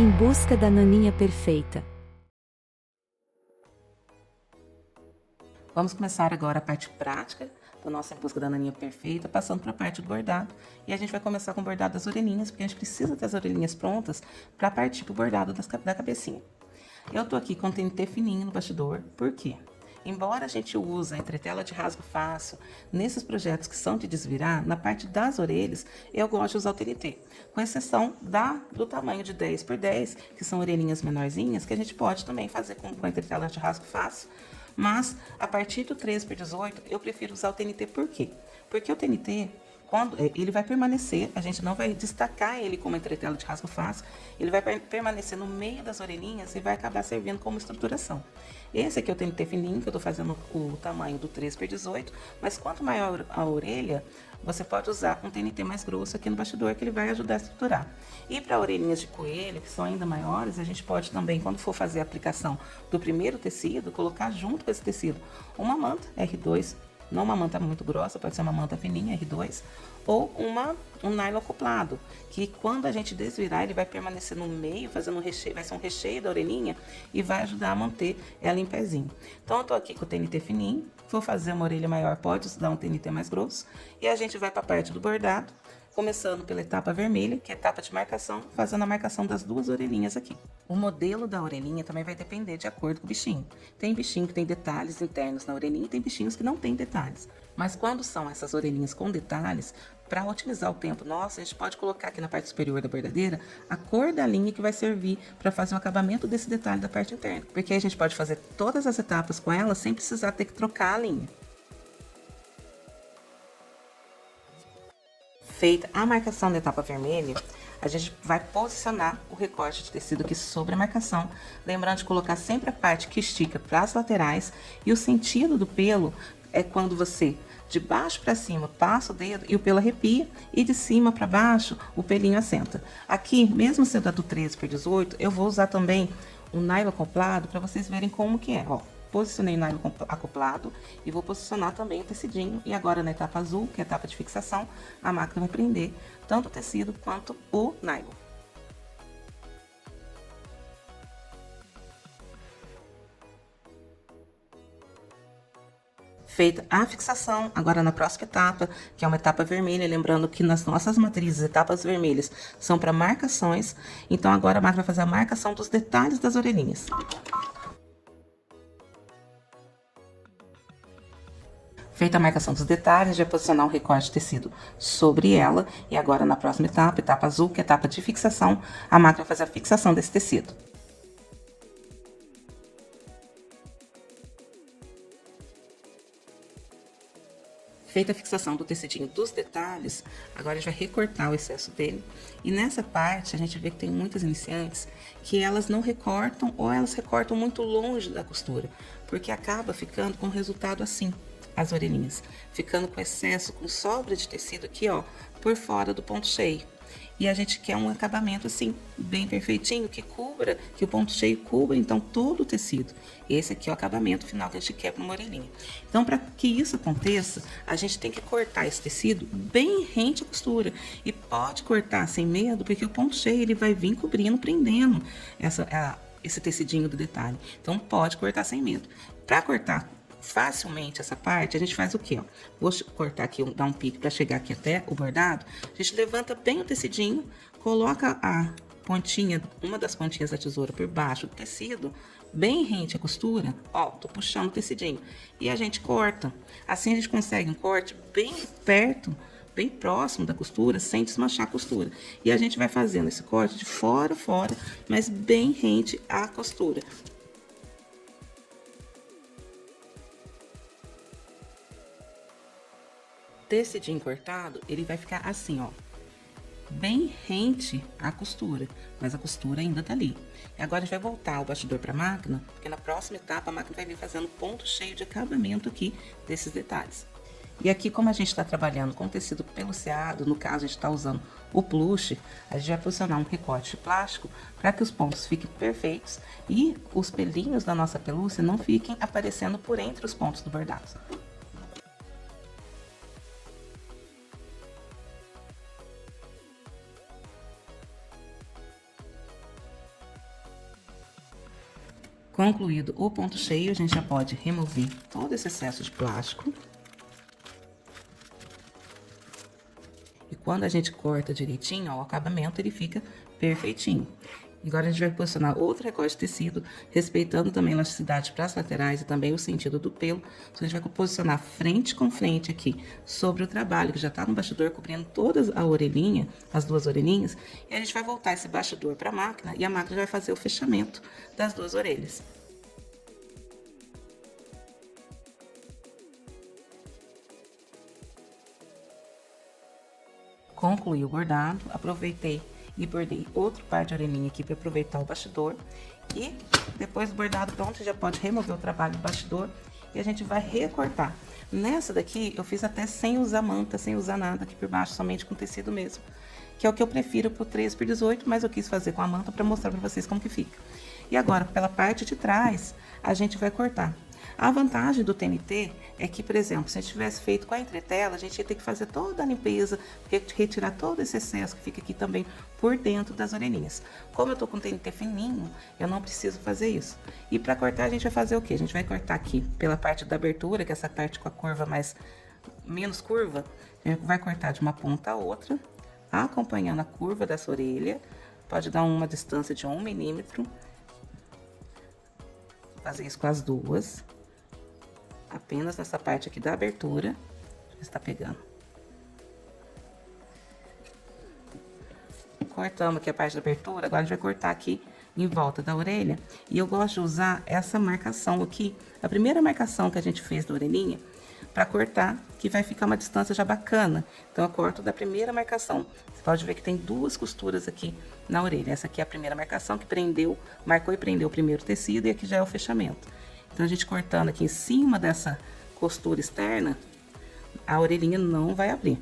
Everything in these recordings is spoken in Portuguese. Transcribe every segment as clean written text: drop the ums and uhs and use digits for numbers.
Em busca da naninha perfeita. Vamos começar agora a parte prática do nosso Em Busca da Naninha Perfeita, passando para a parte do bordado. E a gente vai começar com o bordado das orelhinhas, porque a gente precisa ter as orelhinhas prontas para partir para o bordado da cabecinha. Eu tô aqui com o TNT fininho no bastidor, por quê? Embora a gente use a entretela de rasgo fácil nesses projetos que são de desvirar, na parte das orelhas, eu gosto de usar o TNT. Com exceção do tamanho de 10 por 10, que são orelhinhas menorzinhas, que a gente pode também fazer com a entretela de rasgo fácil. Mas, a partir do 13 por 18, eu prefiro usar o TNT por quê? Porque o TNT, ele vai permanecer, a gente não vai destacar ele como entretela de rasgo fácil, ele vai permanecer no meio das orelhinhas e vai acabar servindo como estruturação. Esse aqui é o TNT fininho, que eu estou fazendo o tamanho do 13 por 18, mas quanto maior a orelha, você pode usar um TNT mais grosso aqui no bastidor, que ele vai ajudar a estruturar. E para orelhinhas de coelho, que são ainda maiores, a gente pode também, quando for fazer a aplicação do primeiro tecido, colocar junto com esse tecido uma manta R2, não uma manta muito grossa, pode ser uma manta fininha, R2, ou um nylon acoplado, que quando a gente desvirar, ele vai permanecer no meio, fazendo um recheio, vai ser um recheio da orelhinha e vai ajudar a manter ela em pezinho. Então, eu tô aqui com o TNT fininho, vou fazer uma orelha maior, pode usar um TNT mais grosso, e a gente vai para a parte do bordado, começando pela etapa vermelha, que é a etapa de marcação, fazendo a marcação das duas orelhinhas aqui. O modelo da orelhinha também vai depender de acordo com o bichinho. Tem bichinho que tem detalhes internos na orelhinha e tem bichinhos que não tem detalhes. Mas quando são essas orelhinhas com detalhes, para otimizar o tempo nosso, a gente pode colocar aqui na parte superior da bordadeira a cor da linha que vai servir para fazer o acabamento desse detalhe da parte interna. Porque aí a gente pode fazer todas as etapas com ela sem precisar ter que trocar a linha. Feita a marcação da etapa vermelha, a gente vai posicionar o recorte de tecido aqui sobre a marcação, lembrando de colocar sempre a parte que estica para as laterais, e o sentido do pelo é quando você, de baixo para cima, passa o dedo e o pelo arrepia, e de cima para baixo o pelinho assenta. Aqui, mesmo sendo a do 13 por 18, eu vou usar também um nylon acoplado para vocês verem como que é, ó. Posicionei o nylon acoplado e vou posicionar também o tecidinho. E agora na etapa azul, que é a etapa de fixação, a máquina vai prender tanto o tecido quanto o nylon. Feita a fixação, agora na próxima etapa, que é uma etapa vermelha, lembrando que nas nossas matrizes, etapas vermelhas são para marcações, então agora a máquina vai fazer a marcação dos detalhes das orelhinhas. Feita a marcação dos detalhes, a gente vai posicionar um recorte de tecido sobre ela. E agora, na próxima etapa, etapa azul, que é a etapa de fixação, a máquina vai fazer a fixação desse tecido. Feita a fixação do tecidinho dos detalhes, agora a gente vai recortar o excesso dele. E nessa parte, a gente vê que tem muitas iniciantes que elas não recortam ou elas recortam muito longe da costura, porque acaba ficando com o resultado assim. As orelhinhas, ficando com excesso, com sobra de tecido aqui, ó, por fora do ponto cheio. E a gente quer um acabamento assim, bem perfeitinho, que cubra, que o ponto cheio cubra, então, todo o tecido. Esse aqui é o acabamento final que a gente quer para uma orelhinha. Então, para que isso aconteça, a gente tem que cortar esse tecido bem rente à costura. E pode cortar sem medo, porque o ponto cheio ele vai vir cobrindo, prendendo esse tecidinho do detalhe. Então, pode cortar sem medo. Para cortar facilmente essa parte, a gente faz o quê? Ó? Vou cortar aqui, dar um pique para chegar aqui até o bordado. A gente levanta bem o tecidinho, coloca a pontinha, uma das pontinhas da tesoura por baixo do tecido, bem rente à costura. Ó, tô puxando o tecidinho. E a gente corta. Assim a gente consegue um corte bem perto, bem próximo da costura, sem desmanchar a costura. E a gente vai fazendo esse corte de fora a fora, mas bem rente à costura. Tecidinho cortado, ele vai ficar assim, ó, bem rente à costura, mas a costura ainda tá ali. E agora a gente vai voltar o bastidor para a máquina, porque na próxima etapa a máquina vai vir fazendo ponto cheio de acabamento aqui desses detalhes. E aqui, como a gente está trabalhando com tecido peluciado, no caso a gente está usando o plush, a gente vai posicionar um recorte de plástico para que os pontos fiquem perfeitos e os pelinhos da nossa pelúcia não fiquem aparecendo por entre os pontos do bordado. Concluído o ponto cheio, a gente já pode remover todo esse excesso de plástico. E quando a gente corta direitinho, ó, o acabamento ele fica perfeitinho. Agora a gente vai posicionar outro recorte de tecido, respeitando também a elasticidade para as laterais e também o sentido do pelo. Então a gente vai posicionar frente com frente aqui sobre o trabalho, que já está no bastidor, cobrindo toda a orelhinha, as duas orelhinhas. E a gente vai voltar esse bastidor para a máquina e a máquina vai fazer o fechamento das duas orelhas. Concluí o bordado, aproveitei e bordei outra parte da orelhinha aqui para aproveitar o bastidor. E depois do bordado pronto, você já pode remover o trabalho do bastidor e a gente vai recortar. Nessa daqui, eu fiz até sem usar manta, sem usar nada aqui por baixo, somente com tecido mesmo. Que é o que eu prefiro pro 13x18, mas eu quis fazer com a manta para mostrar para vocês como que fica. E agora, pela parte de trás, a gente vai cortar. A vantagem do TNT é que, por exemplo, se a gente tivesse feito com a entretela, a gente ia ter que fazer toda a limpeza, retirar todo esse excesso que fica aqui também por dentro das orelhinhas. Como eu tô com TNT fininho, eu não preciso fazer isso. E para cortar, a gente vai fazer o quê? A gente vai cortar aqui pela parte da abertura, que é essa parte com a curva menos curva. A gente vai cortar de uma ponta a outra, acompanhando a curva dessa orelha. Pode dar uma distância de 1 milímetro. Fazer isso com as duas. Apenas nessa parte aqui da abertura. Está pegando. Cortamos aqui a parte da abertura. Agora a gente vai cortar aqui em volta da orelha. E eu gosto de usar essa marcação aqui. A primeira marcação que a gente fez da orelhinha. Para cortar, que vai ficar uma distância já bacana. Então, eu corto da primeira marcação. Você pode ver que tem duas costuras aqui na orelha. Essa aqui é a primeira marcação que prendeu, marcou e prendeu o primeiro tecido, e aqui já é o fechamento. Então, a gente cortando aqui em cima dessa costura externa, a orelhinha não vai abrir.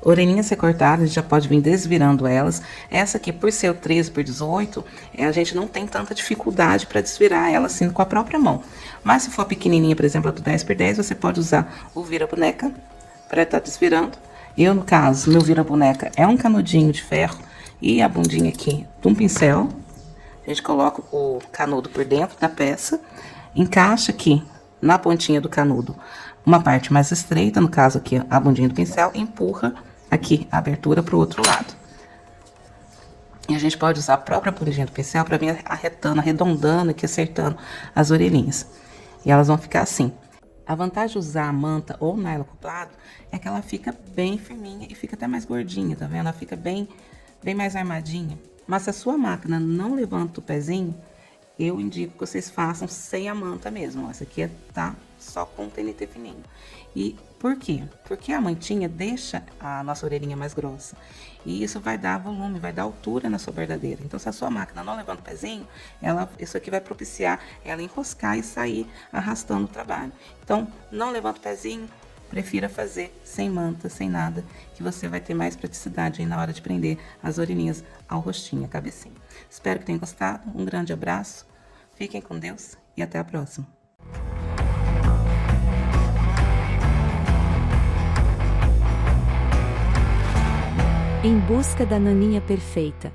Orelhinhas recortadas, a gente já pode vir desvirando elas. Essa aqui, por ser o 13x18, a gente não tem tanta dificuldade para desvirar ela assim com a própria mão. Mas se for pequenininha, por exemplo, a do 10x10, você pode usar o vira-boneca para estar desvirando. Eu, no caso, meu vira-boneca é um canudinho de ferro e a bundinha aqui de um pincel. A gente coloca o canudo por dentro da peça, encaixa aqui na pontinha do canudo uma parte mais estreita, no caso aqui a bundinha do pincel, empurra aqui a abertura para o outro lado. E a gente pode usar a própria bundinha do pincel para vir arredondando aqui, acertando as orelhinhas. E elas vão ficar assim. A vantagem de usar a manta ou nylon acoplado é que ela fica bem firminha e fica até mais gordinha, tá vendo? Ela fica bem mais armadinha. Mas se a sua máquina não levanta o pezinho, eu indico que vocês façam sem a manta mesmo. Essa aqui tá só com o TNT fininho. E por quê? Porque a mantinha deixa a nossa orelhinha mais grossa. E isso vai dar volume, vai dar altura na sua bordadeira. Então, se a sua máquina não levanta o pezinho, isso aqui vai propiciar ela enroscar e sair arrastando o trabalho. Então, não levanta o pezinho, prefira fazer sem manta, sem nada, que você vai ter mais praticidade aí na hora de prender as orelhinhas ao rostinho, a cabecinha. Espero que tenham gostado. Um grande abraço. Fiquem com Deus e até a próxima. Em busca da naninha perfeita.